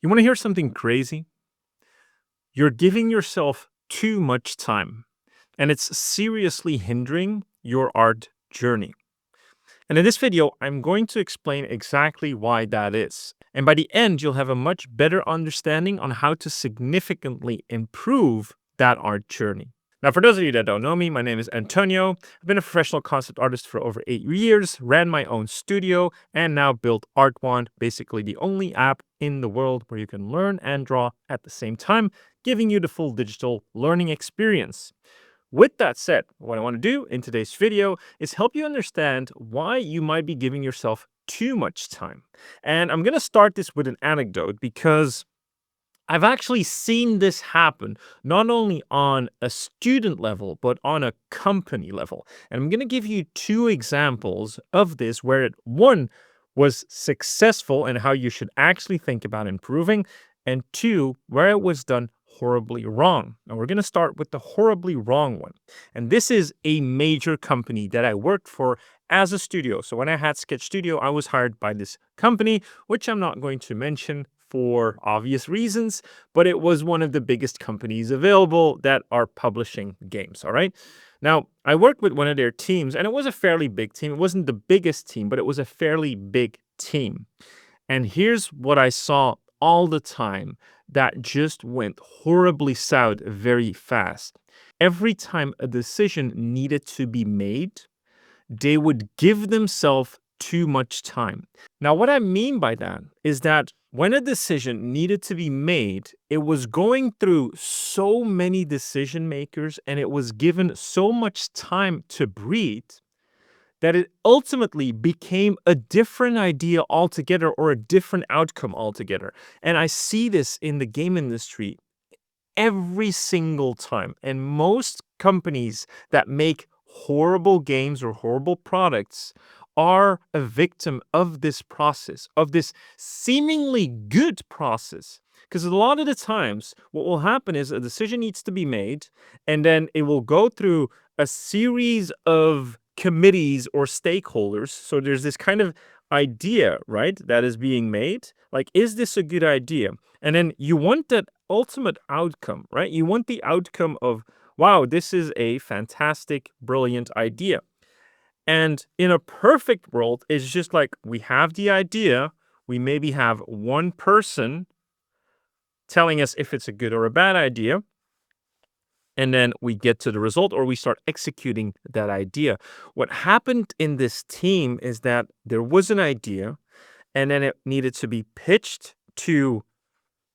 You want to hear something crazy? You're giving yourself too much time, and it's seriously hindering your art journey. And in this video, I'm going to explain exactly why that is. And by the end, you'll have a much better understanding on how to significantly improve that art journey. Now, for those of you that don't know me, my name is Antonio. I've been a professional concept artist for over 8 years, ran my own studio, and now built Artwod, basically the only app in the world where you can learn and draw at the same time, giving you the full digital learning experience. With that said, what I want to do in today's video is help you understand why you might be giving yourself too much time. And I'm going to start this with an anecdote because I've actually seen this happen not only on a student level, but on a company level. And I'm going to give you two examples of this where one was successful and how you should actually think about improving, and two, where it was done horribly wrong. Now, we're going to start with the horribly wrong one. And this is a major company that I worked for as a studio. So when I had Sketch Studio, I was hired by this company, which I'm not going to mention for obvious reasons, but it was one of the biggest companies available that are publishing games. All right. Now, I worked with one of their teams, and it was a fairly big team. It wasn't the biggest team, but it was a fairly big team. And here's what I saw all the time that just went horribly south very fast. Every time a decision needed to be made, they would give themselves too much time. Now, what I mean by that is that when a decision needed to be made, it was going through so many decision makers and it was given so much time to breathe that it ultimately became a different idea altogether or a different outcome altogether. And I see this in the game industry every single time. And most companies that make horrible games or horrible products are a victim of this process, of this seemingly good process. Because a lot of the times, what will happen is a decision needs to be made, and then it will go through a series of committees or stakeholders. So there's this kind of idea, right, that is being made. Like, is this a good idea? And then you want that ultimate outcome, right? You want the outcome of, wow, this is a fantastic, brilliant idea. And in a perfect world, it's just like we have the idea, we maybe have one person telling us if it's a good or a bad idea, and then we get to the result or we start executing that idea. What happened in this team is that there was an idea, and then it needed to be pitched to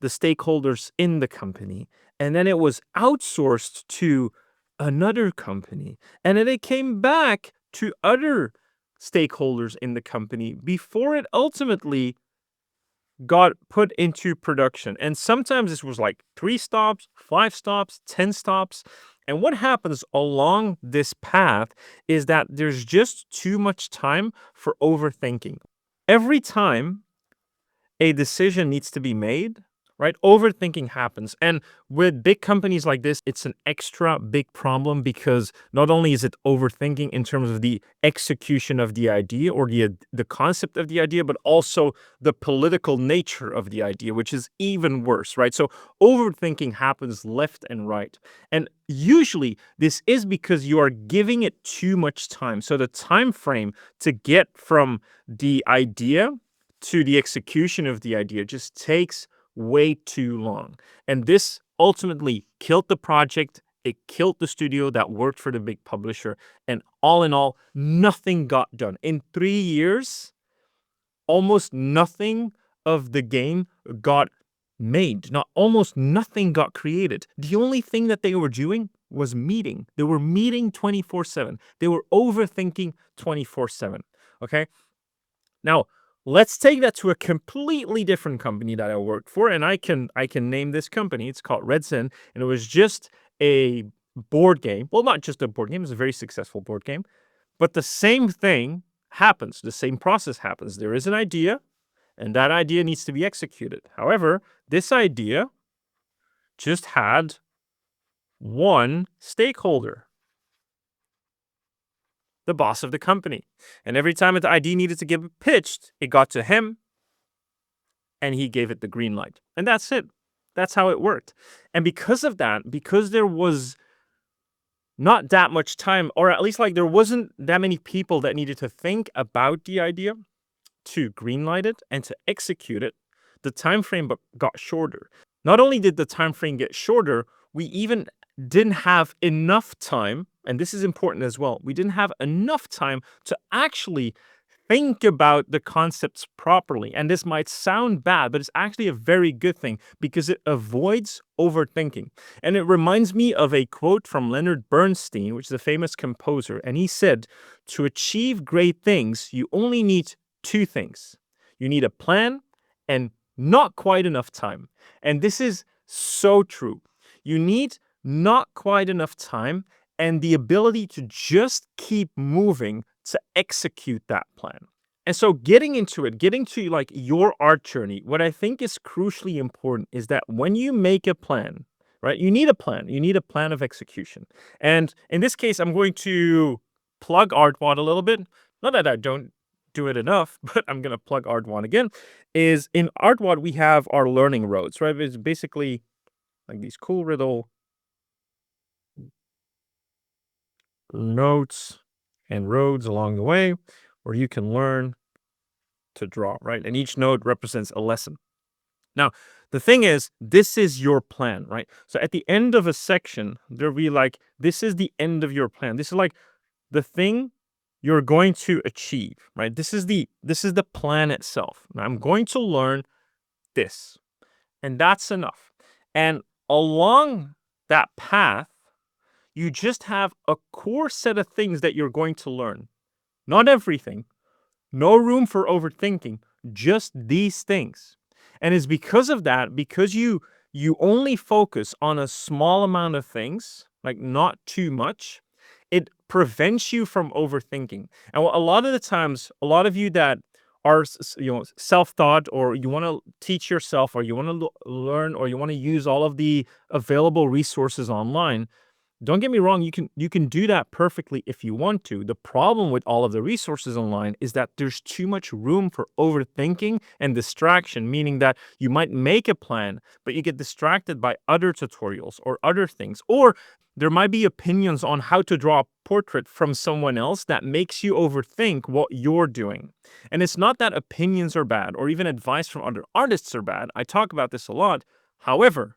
the stakeholders in the company, and then it was outsourced to another company, and then it came back to other stakeholders in the company before it ultimately got put into production. And sometimes this was like 3 stops, 5 stops, 10 stops. And what happens along this path is that there's just too much time for overthinking. Every time a decision needs to be made, right? Overthinking happens. And with big companies like this, it's an extra big problem because not only is it overthinking in terms of the execution of the idea or the concept of the idea, but also the political nature of the idea, which is even worse, right? So overthinking happens left and right. And usually this is because you are giving it too much time. So the time frame to get from the idea to the execution of the idea just takes way too long. And this ultimately killed the project. It killed the studio that worked for the big publisher. And all in all, nothing got done. In 3 years, almost nothing of the game got made. Not almost nothing got created. The only thing that they were doing was meeting. They were meeting 24/7. They were overthinking 24/7. Okay. Now, let's take that to a completely different company that I worked for, and I can name this company. It's called Red Sin, and it was just a board game. Well, not just a board game, it's a very successful board game. But the same thing happens. The same process happens. There is an idea, and that idea needs to be executed. However, this idea just had one stakeholder, the boss of the company. And every time the idea needed to get pitched, it got to him, and he gave it the green light. And that's it. That's how it worked. And because of that, because there was not that much time, or at least like there wasn't that many people that needed to think about the idea to greenlight it and to execute it, the time frame got shorter. Not only did the time frame get shorter, we even didn't have enough time, and this is important as well. We didn't have enough time to actually think about the concepts properly. And this might sound bad, but it's actually a very good thing because it avoids overthinking. And it reminds me of a quote from Leonard Bernstein, which is a famous composer. And he said, "To achieve great things, you only need two things. You need a plan and not quite enough time." And this is so true. You need not quite enough time and the ability to just keep moving to execute that plan. And so getting into it, getting to like your art journey, what I think is crucially important is that when you make a plan, right? You need a plan. You need a plan of execution. And in this case, I'm going to plug Artwod a little bit. Not that I don't do it enough, but I'm going to plug Artwod again. Is in Artwod, we have our learning roads, right? It's basically like these cool little notes and roads along the way where you can learn to draw, right? And each node represents a lesson. Now, the thing is, this is your plan, right? So at the end of a section, there'll be like, this is the end of your plan. This is like the thing you're going to achieve, right? This is the plan itself. Now, I'm going to learn this, and that's enough. And along that path, you just have a core set of things that you're going to learn. Not everything. No room for overthinking. Just these things. And it's because of that, because you only focus on a small amount of things, like not too much, it prevents you from overthinking. And a lot of the times, a lot of you that are self-taught, or you want to teach yourself, or you want to learn, or you want to use all of the available resources online, don't get me wrong, you can do that perfectly if you want to. The problem with all of the resources online is that there's too much room for overthinking and distraction, meaning that you might make a plan, but you get distracted by other tutorials or other things. Or there might be opinions on how to draw a portrait from someone else that makes you overthink what you're doing. And it's not that opinions are bad or even advice from other artists are bad. I talk about this a lot. However,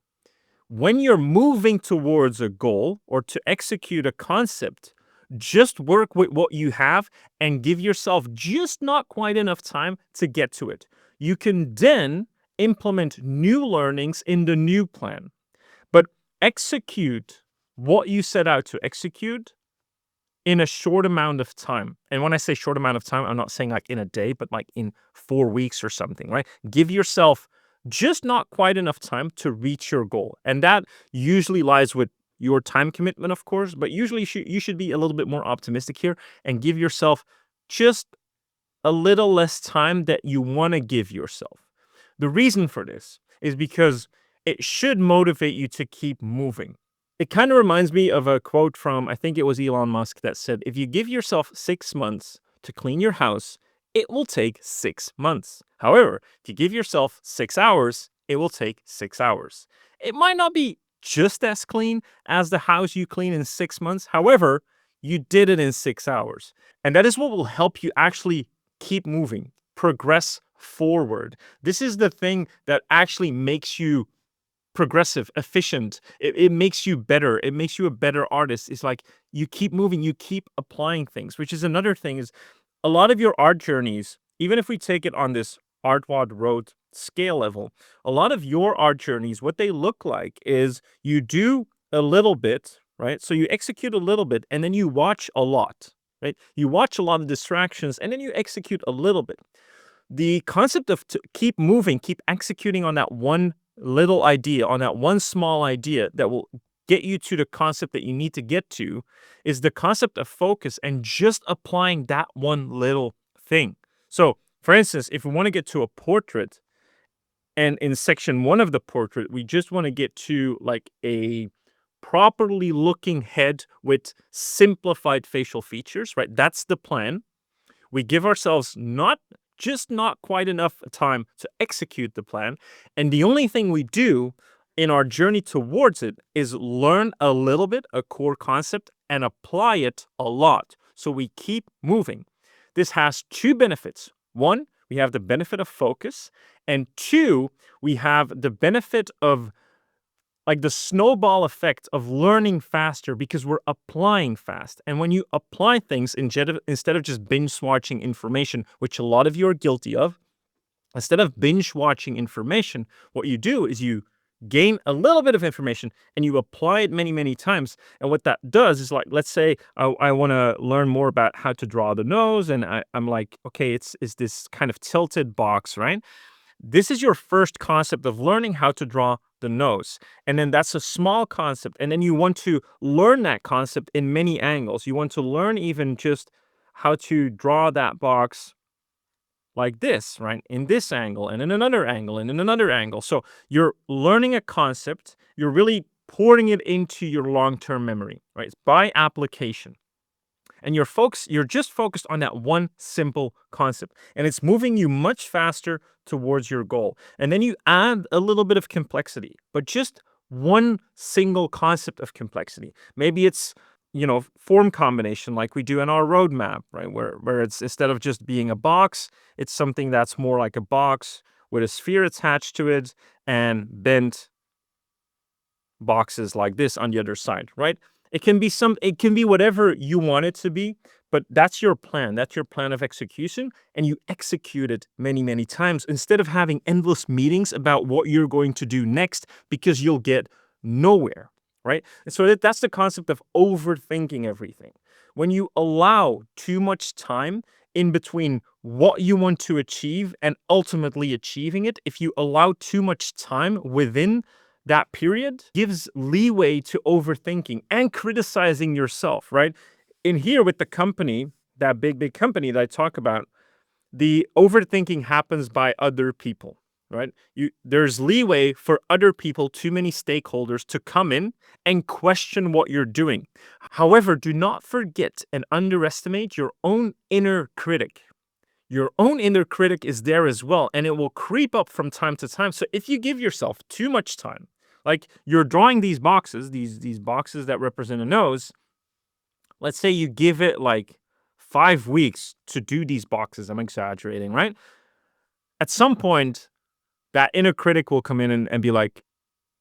when you're moving towards a goal or to execute a concept, just work with what you have and give yourself just not quite enough time to get to it. You can then implement new learnings in the new plan, but execute what you set out to execute in a short amount of time. And when I say short amount of time, I'm not saying like in a day, but like in 4 weeks or something, right? Give yourself just not quite enough time to reach your goal. And that usually lies with your time commitment, of course, but usually you should be a little bit more optimistic here and give yourself just a little less time that you want to give yourself. The reason for this is because it should motivate you to keep moving. It kind of reminds me of a quote from, I think it was Elon Musk, that said, if you give yourself 6 months to clean your house, it will take 6 months. However, if you give yourself 6 hours, it will take 6 hours. It might not be just as clean as the house you clean in 6 months. However, you did it in 6 hours. And that is what will help you actually keep moving, progress forward. This is the thing that actually makes you progressive, efficient. It makes you better. It makes you a better artist. It's like you keep moving, you keep applying things, which is another thing is a lot of your art journeys, even if we take it on this Artwod road scale level, a lot of your art journeys, what they look like is you do a little bit, right? So you execute a little bit and then you watch a lot, right? You watch a lot of distractions and then you execute a little bit. The concept of to keep moving, keep executing on that one little idea, on that one small idea that will get you to the concept that you need to get to is the concept of focus and just applying that one little thing. So, for instance, if we want to get to a portrait, and in section 1 of the portrait, we just want to get to like a properly looking head with simplified facial features, right? That's the plan. We give ourselves not just not quite enough time to execute the plan. And the only thing we do in our journey towards it is learn a little bit, a core concept, and apply it a lot. So we keep moving. This has two benefits. One, we have the benefit of focus. And two, we have the benefit of like the snowball effect of learning faster because we're applying fast. And when you apply things instead of just binge watching information, which a lot of you are guilty of, instead of binge watching information, what you do is you gain a little bit of information and you apply it many, many times. And what that does is, like, let's say I want to learn more about how to draw the nose. And I'm like, okay, it's this kind of tilted box, right? This is your first concept of learning how to draw the nose. And then that's a small concept. And then you want to learn that concept in many angles. You want to learn even just how to draw that box like this, right? In this angle and in another angle and in another angle. So you're learning a concept, you're really pouring it into your long-term memory, right? It's by application. And you're just focused on that one simple concept, and it's moving you much faster towards your goal. And then you add a little bit of complexity, but just one single concept of complexity. Maybe it's, form combination like we do in our roadmap, right? Where it's, instead of just being a box, it's something that's more like a box with a sphere attached to it and bent boxes like this on the other side, right? It can be whatever you want it to be, but that's your plan. That's your plan of execution, and you execute it many, many times instead of having endless meetings about what you're going to do next because you'll get nowhere, right? And so that's the concept of overthinking everything. When you allow too much time in between what you want to achieve and ultimately achieving it, if you allow too much time within that period, gives leeway to overthinking and criticizing yourself, right? In here with the company, that big company that I talk about, the overthinking happens by other people, right? There's leeway for other people, too many stakeholders, to come in and question what you're doing. However, do not forget and underestimate your own inner critic. Your own inner critic is there as well, and it will creep up from time to time. So if you give yourself too much time, like you're drawing these boxes, these boxes that represent a nose, let's say you give it like 5 weeks to do these boxes. I'm exaggerating, right? At some point, that inner critic will come in and be like,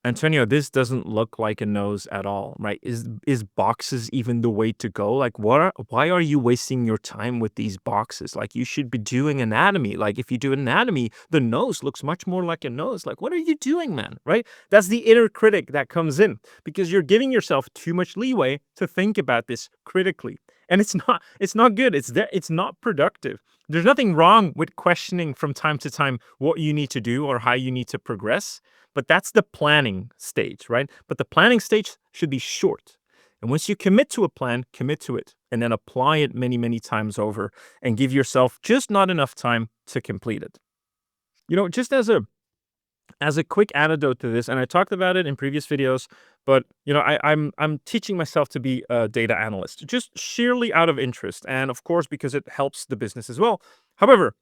Antonio, this doesn't look like a nose at all, right? Is boxes even the way to go? Like, why are you wasting your time with these boxes? Like, you should be doing anatomy. Like, if you do anatomy, the nose looks much more like a nose. Like, what are you doing, man? Right? That's the inner critic that comes in because you're giving yourself too much leeway to think about this critically. And it's not good. It's not productive. There's nothing wrong with questioning from time to time what you need to do or how you need to progress. But that's the planning stage, right? But the planning stage should be short. And once you commit to a plan, commit to it and then apply it many, many times over and give yourself just not enough time to complete it. Just as a quick antidote to this, and I talked about it in previous videos, but I'm teaching myself to be a data analyst, just sheerly out of interest, and of course because it helps the business as well. However,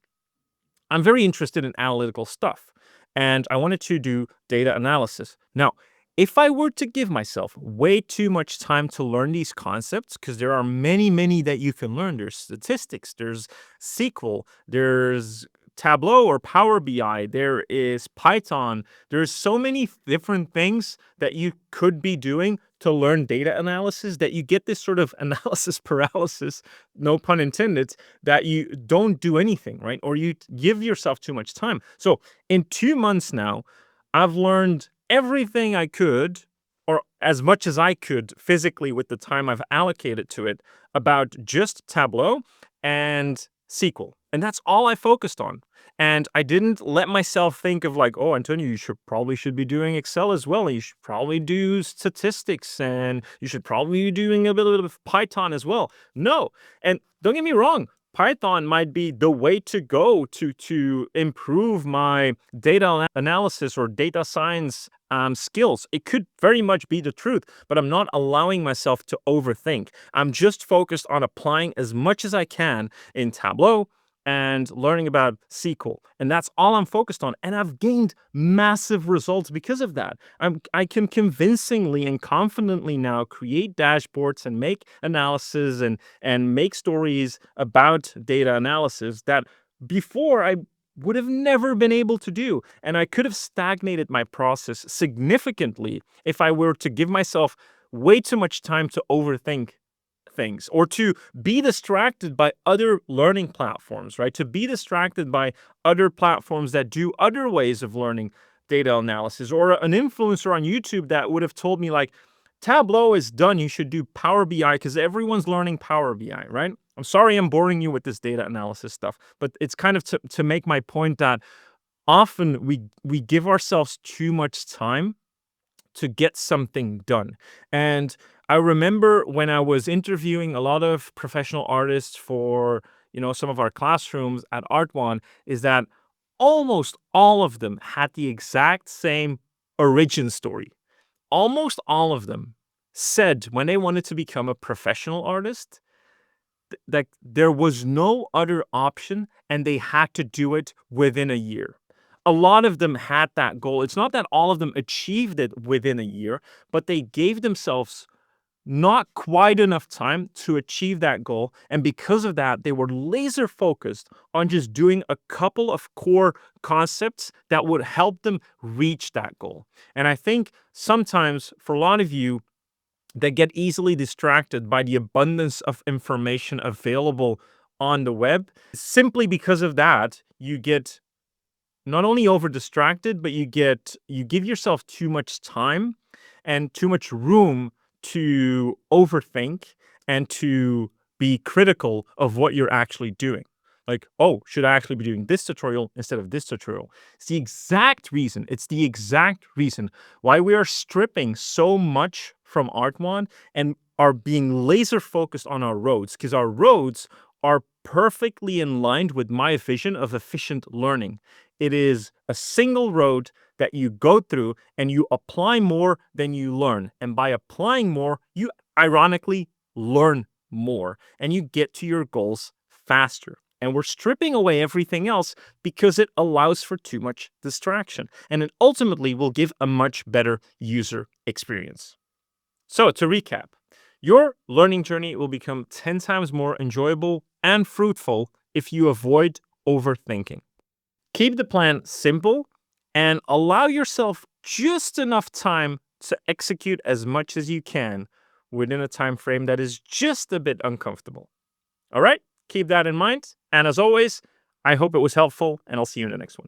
I'm very interested in analytical stuff, and I wanted to do data analysis. Now, if I were to give myself way too much time to learn these concepts, because there are many, many that you can learn. There's statistics, there's SQL, there's Tableau or Power BI, there is Python. There's so many different things that you could be doing to learn data analysis that you get this sort of analysis paralysis, no pun intended, that you don't do anything, right? Or you give yourself too much time. So in 2 months now, I've learned everything I could, or as much as I could physically with the time I've allocated to it, about just Tableau and SQL. And that's all I focused on. And I didn't let myself think of like, oh, Antonio, you should be doing Excel as well. You should probably do statistics and you should probably be doing a bit of Python as well. No. And don't get me wrong, Python might be the way to go to improve my data analysis or data science skills. It could very much be the truth, but I'm not allowing myself to overthink. I'm just focused on applying as much as I can in Tableau and learning about SQL. And that's all I'm focused on. And I've gained massive results because of that. I can convincingly and confidently now create dashboards and make analysis and make stories about data analysis that before I would have never been able to do. And I could have stagnated my process significantly if I were to give myself way too much time to overthink things or to be distracted by other learning platforms, right? To be distracted by other platforms that do other ways of learning data analysis, or an influencer on YouTube that would have told me, like, Tableau is done, you should do Power BI because everyone's learning Power BI, right? I'm sorry I'm boring you with this data analysis stuff, but it's kind of to make my point that often we give ourselves too much time to get something done. And I remember when I was interviewing a lot of professional artists for, some of our classrooms at Artwod, is that almost all of them had the exact same origin story. Almost all of them said when they wanted to become a professional artist, that there was no other option and they had to do it within a year. A lot of them had that goal. It's not that all of them achieved it within a year, but they gave themselves not quite enough time to achieve that goal. And because of that, they were laser focused on just doing a couple of core concepts that would help them reach that goal. And I think sometimes for a lot of you, that get easily distracted by the abundance of information available on the web. Simply because of that, you get not only over distracted, but you give yourself too much time and too much room to overthink and to be critical of what you're actually doing. Like, oh, should I actually be doing this tutorial instead of this tutorial? It's the exact reason why we are stripping so much from Artwod and are being laser focused on our roads, because our roads are perfectly in line with my vision of efficient learning. It is a single road that you go through and you apply more than you learn. And by applying more, you ironically learn more and you get to your goals faster. And we're stripping away everything else because it allows for too much distraction. And it ultimately will give a much better user experience. So to recap, your learning journey will become 10 times more enjoyable and fruitful if you avoid overthinking. Keep the plan simple and allow yourself just enough time to execute as much as you can within a time frame that is just a bit uncomfortable. All right, keep that in mind. And as always, I hope it was helpful, and I'll see you in the next one.